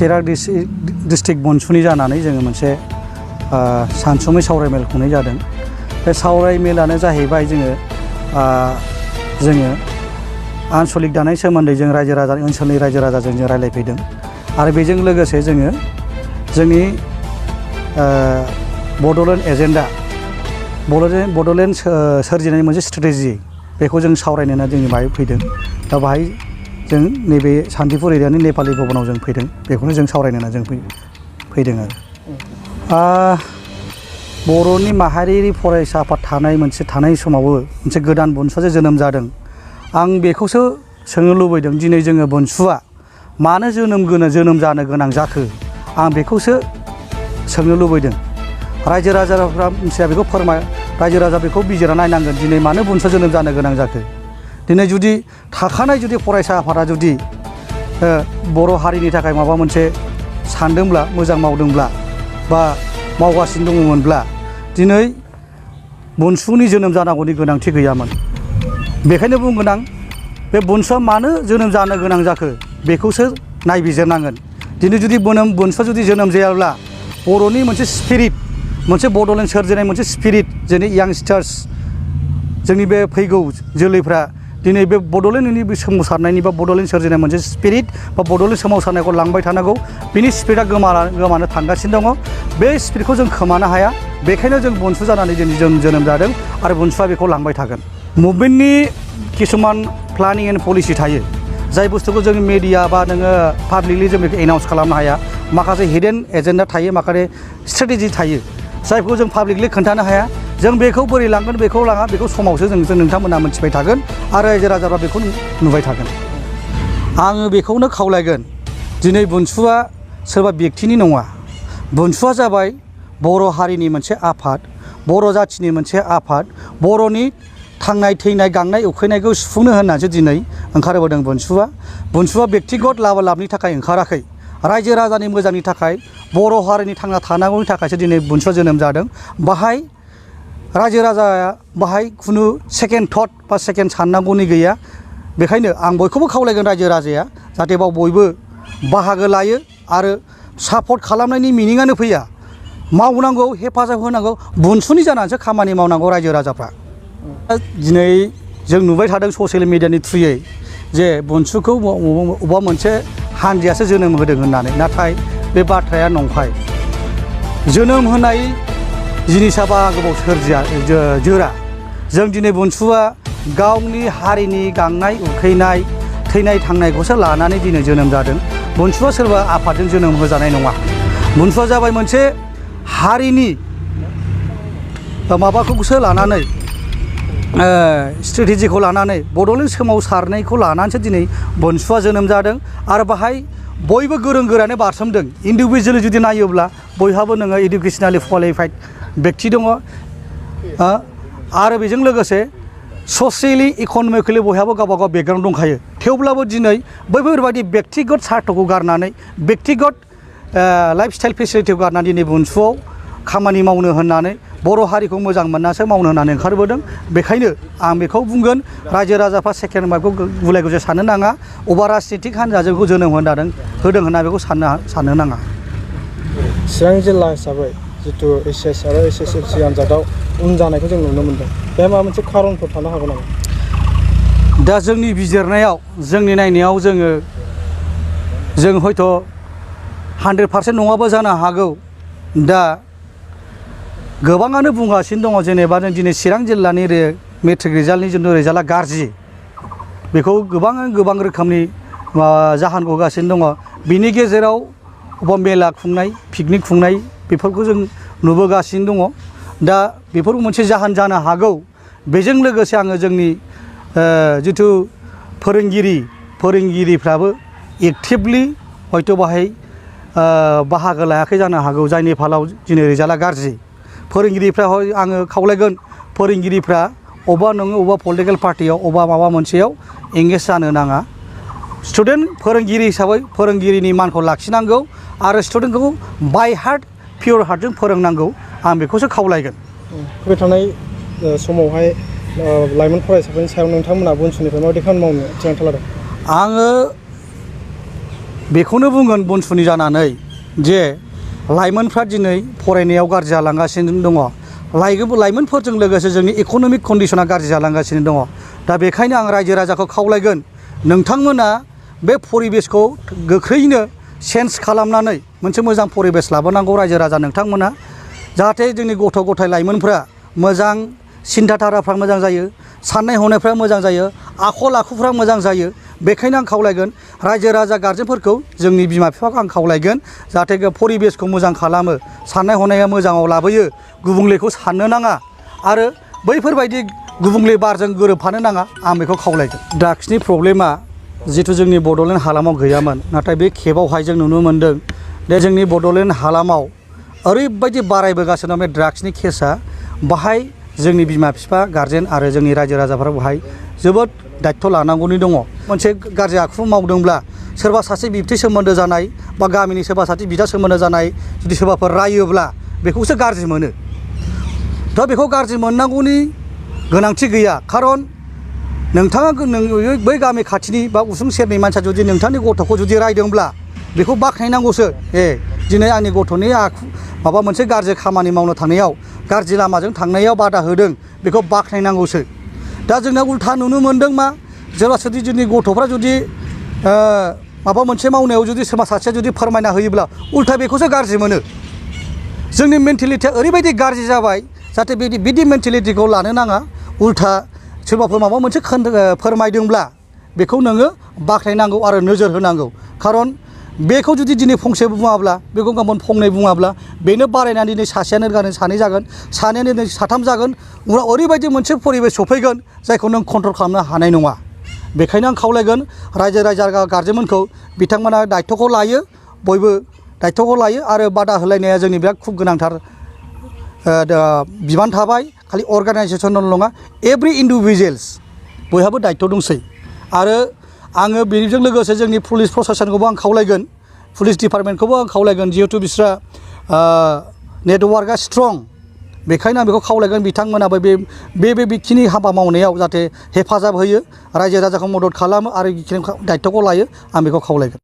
चिरां district बनसुनि जानानै जोङो मोनसे सानसुमै सावरायमेल खुंनाय जादों। बे सावरायमेलानो जाहैबाय जोङो आनसलिक दानाय सोमोन्दै जों रायजो राजा ओनसोलनि रायजो राजाजों जों रायलायफैदों आरो बेजों लोगोसे जोङो जोंनि बड'लेण्ड एजेन्डा बड'लेण्ड सोरजिनायनि मोनसे स्ट्रेटेजि बेखौ जों सावरायनो जोंनि बाहाय फैदों। दा बाहाय जों नैबे सान्तिपुर एरियानि नेपालि भबनाव जों फैदों, बेखौनो जों सावरायनो जों फैदों आरो बर'नि माहारियारि फरायसा आफाद थानाय समावबो मोनसे गोदान बनसुआ जोनोम जादों। आं बेखौसो सोंनो लुबैदों, दिनै जोङो बनसुआ मानो जोनोम जानो गोनां जाखो, आं बेखौसो सोंनो लुबैदों। रायजो राजाफ्रा मिथिया बेखौ रायजो राजा बेखौ बिजिरना नायनांगोन, दिनै मानो बनसुआ जोनोम जानो गोनां जाखो। दिनै जुदि थाखानाय फरायसा आफादा जुदि बर' हारिनि थाखाय माबा मोनसे सानदोंब्ला, मोजां मावदोंब्ला बा मावगासिनो दङमोनब्ला दिनै बनसुनि जोनोम जानांगौनि गोनांथि गैयामोन। बेखायनो बुंगोन आं, बे बनसुआ मानो जोनोम जानो गोनां जाखो बेखौसो नायबिजिरनांगोन। दिनै जुदि बनसुआ जुदि जोनोम जायाब्ला बर'नि मोनसे स्पिरिट, मोनसे बड'लेण्ड सोरजिनाय मोनसे स्पिरिट, जेरै यांगस्टार्स जोंनि बे फैगौ जोलैफ्रा दिनै बे बड'लेण्डनि सोमावसारनायनि बा बड'लेण्ड सोरजिनाय मोनसे स्पिरिट बा बड'लेण्ड सोमावसारनायखौ लांबाय थानांगौ। बिनि स्पिरिटआ गोमानो थांगासिनो दङ। बे स्पिरिटखौ जों खोमानो हाया। बेखायनो जों बनसु जानानै दिनै जों जोनोम जादों आरो बनसुआ बेखौ लांबाय थागोन। मुभमेन्टनि किसुमान प्लानिं एन्ड पलिसि थायो, जाय बुस्थुखौ जों मिडिया बा नोङो पाब्लिकलि जों बेखौ एनाउन्स खालामनो हाया। माखासे हिडेन एजेन्डा थायो, माखासे स्ट्रेटेजि थायो, जायखौ जों पाब्लिकलि खोन्थानो हाया। जों बेखौ बोरै लांगोन, बेखौ लाङा, बेखौ समावसो जों नोंथांमोना मोनथिबाय थागोन आरो रायजो राजाफ्रा बेखौ नुबाय थागोन। आङो बेखौनो खावलायगोन, दिनै बनसुआ सोरबा बेक्तिनि नङा। बनसुआ जाबाय बर' हारिनि मोनसे आफाद, बर' जाथिनि मोनसे आफाद। बर'नि थांनाय थैनाय गांनाय उखैनायखौ सुफुंनो होननानैसो दिनै ओंखारबोदों बनसुआ। बनसुआ बेक्तिगत लाबनि थाखाय ओंखाराखै, रायजो राजानि मोजांनि थाखाय, बर' हारिनि थांना थानांगौनि थाखायसो दिनै बनसुआ जोनोम जादों। बाहाय रायजो राजाया बाहाय खुनु सेकेन्ड थट बा सेकेन्ड साननांगौनि गैया। बेखायनो आं बयखौबो खावलायगोन, रायजो राजाया जाहाथे बाव बयबो बाहागो लायो आरो सापर्ट खालामनायनि मिनिङानो फैया। मावनांगौ, हेफाजाब होनांगौ, बनसुनि जानानैसो खामानि मावनांगौ रायजो राजाफ्रा। दिनै जों नुबाय थादों ससियेल मिडियानि थ्रुयै जे बनसुखौ अबेबा मोनसे हानजायासो जोनोम होदों होननानै, नाथाय बे बाथ्राया नंखाय। जोनोम होनाय जिनिसा बारा गोबाव जोरा। जों दिनै बनसुआ गावनि हारिनि गांनाय उखैनाय थैनाय थांनायखौसो लानानै दिनै जोनोम जादों। बनसुआ सोरबा आफादजों जोनोम होजानाय नङा। बनसुआ जाबाय मोनसे हारिनि माबाखौसो लानानै, स्ट्रेटेजिखौ लानानै, बड'लेण्ड सोमावसारनायखौ लानानैसो दिनै बनसुआ जोनोम जादों आरो बाहाय बयबो गोरों गोरायानो बारसोमदों। इन्डिभिजुवेलि जुदि नायोब्ला बयहाबो नोङो इडुकेसनेलि क्वालिफाइड बेक्ति दङ आरो बेजों लोगोसे ससियेलि इक'नमिकेलि बयहाबो गावबा गाव बेकग्राउन्ड दंखायो। थेवब्लाबो दिनै बैफोरबायदि बेक्तिगत सार्थखौ गारनानै, बेक्तिगत लाइफ स्टाइल फेसिलिटिखौ गारनानै दिनै बनसुआव खामानि मावनो होननानै, बर' हारिखौ मोजां मोननासो मावनो होननानै ओंखारबोदों। बेखायनो आं बेखौ बुंगोन, रायजो राजाफ्रा सेकेन्ड मार्कखौ गुलाय गुजाय साननो नाङा। अबा राजनितिक हान्जाजों जोनोम होदों होनना बेखौ साननो नाङा। चिरां जिल्ला हिसाबै जितु HS आरो SSLC आनजादाव उन जानायखौ जों नुनो मोनदों, बे माबा मोनसे खारनफोर थानो हागौ नामा? दा जोंनि बिजिरनायाव, जोंनि नायनायाव जों हयथ' 100% नङाबो जानो हागौ। दा गोबाङानो बुंगासिनो दङ, जेनेबा जों दिनै चिरां जिल्लानि मेट्रिक रिजाल्टनि जिथु रिजाल्टआ गाज्रि, बेखौ गोबां रोखोमनि जाहोन होगासिनो दङ। बिनि गेजेराव अबेबा मेला खुंनाय, पिकनिक खुंनाय, बेफोरखौ जों नुबोगासिनो दङ। दा बेफोर मोनसे जाहोन जानो हागौ। बेजों लोगोसे आङो जोंनि जिथु फोरोंगिरिफ्राबो एक्टिभलि हयथ' बाहाय बाहागो लायाखै जानो हागौ, जायनि फालाव दिनै रिजाल्टआ गाज्रि। फोरोंगिरिफ्रा आङो खावलायगोन, फोरोंगिरिफ्रा अबेबा पलिटिकेल पार्टियाव अबेबा माबा मोनसेयाव एंगेज जानो नाङा। स्टुडेन्ट फोरोंगिरि हिसाबै फोरोंगिरिनि मानखौ लाखिनांगौ आरो स्टुडेन्टखौ बाय हार्ट पियर हार्टजों फोरोंनांगौ, आं बेखौसो खावलायगोन। फैबाय थानाय समावहाय लाइमोन फरायसाफोरनि सायाव नोंथांमोना बनसुनिफ्राय माबायदि खामानि मावनो थिरांथा लादों? आङो बेखौनो बुंगोन बुनसुनि जानानै जे लाइमोनफ्रा दिनै फरायनायाव गाज्रि जालांगासिनो दङ लाइमोनफोरजों लोगोसे जोंनि इक'नमिक कन्डिसना गाज्रि जालांगासिनो दङ दा बेखायनो आं रायजो राजाखौ खावलायगोन नोंथांमोना बे परिबेसखौ गोख्रैनो चेन्ज खालामनानै मोनसे मोजां परिबेस लाबोनांगौ रायजो राजा नोंथांमोना जाहाथे जोंनि गथ' गथाय लाइमोनफ्रा मोजां सिन्था धाराफ्रा मोजां जायो साननाय हनायफ्रा मोजां जायो आखल आखुफ्रा मोजां जायो बेखायनो आं खावलायगोन रायजो राजा गारजेनफोरखौ जोंनि बिमा बिफाखौ आं खावलायगोन जाहाथे परिबेसखौ मोजां खालामो साननाय हनाया मोजाङाव लाबोयो गुबुंलेखौ साननो नाङा आरो बैफोरबायदि गुबुंले बारजों गोरोबफानो नाङा आं बेखौ खावलायगोन ड्राग्सनि प्रब्लेमा जिथु जोंनि बड'लेण्ड हालामाव गैयामोन नाथाय बे खेबावहाय जों नुनो मोन्दों दे जोंनि बड'लेण्ड हालामाव ओरैबायदि बारायबोगासिनो दं बे ड्राग्सनि केसा बाहाय जोंनि बिमा बिफा गारजेन आरो जोंनि रायजो राजाफोरा बाहाय जोबोद दायित्व लानांगौनि दङ मोनसे गाज्रि आखु मावदोंब्ला सोरबा सासे बिबथै सोमोन्दो जानाय बा गामिनि सोरबा सासे बिदा सोमोन्दो जानाय जुदि सोरबाफोर रायोब्ला बेखौसो गाज्रि मोनो दा बेखौ गाज्रि मोननांगौनि गोनांथि गैया खारन नोंथाङा बै गामि खाथिनि बा उसुं सेरनि मानसिया जुदि नोंथांनि गथ'खौ जुदि रायदोंब्ला बेखौ बाख्नायनांगौसो दिनै आंनि गथ'नि आखु माबा मोनसे गाज्रि खामानि मावनो थांनायाव गाज्रि लामाजों थांनायाव बादा होदों बेखौ बाख्नायनांगौसो दा जोंना उल्था नुनो मोन्दों मा जेब्ला जुदि जोंनि गथ'फ्रा जुदि माबा मोनसे मावनायाव जुदि सोरबा सासेया जुदि फोरमायना होयोब्ला उल्था बेखौसो गाज्रि मोनो जोंनि मेन्टेलिटिया ओरैबायदि गाज्रि जाबाय जाहाथे बिदि मेन्टेलिटिखौ लानो नाङा उल्था सोरबाफोर माबा मोनसे फोरमायदोंब्ला बेखौ नोङो बाख्नायनांगौ आरो नोजोर होनांगौ खारन बेखौ जुदि दिनै फंसे बुङाब्ला बेखौ गाबोन फंनै बुङाब्ला बेनो बारायनानै दिनै सासेयानो गाबोन सानै जागोन सानैयानो दिनै साथाम जागोन उनाव ओरैबायदि मोनसे परिबेस सफैगोन जायखौ नों कन्ट्रल खालामनो हानाय नङा बेखायनो आं खावलायगोन रायजो राजा गारजेनमोनखौ बिथांमोना दायित्वखौ लायो बयबो दायित्वखौ लायो आरो बादा होलायनाया जोंनि बिराद खुब गोनांथार बिबान थाबाय खालि अर्गानाइजेसनल' नङा एभ्रि इन्डिभिजुवेल्स बयहाबो दायित्व दंसै आरो आङो बेजों लोगोसे जोंनि पुलिस प्रसासनखौबो आं खावलायगोन पुलिस डिपार्टमेन्टखौबो आं खावलायगोन जिहेथु बिस्रा नेटवार्कआ स्ट्रं बेखायनो आं बेखौ खावलायगोन बिथांमोनाबो बेखिनि हाबा मावनायाव जाहाथे हेफाजाब होयो रायजो राजाखौ मदद खालामो आरो दायित्वखौ लायो आं बेखौ खावलायगोन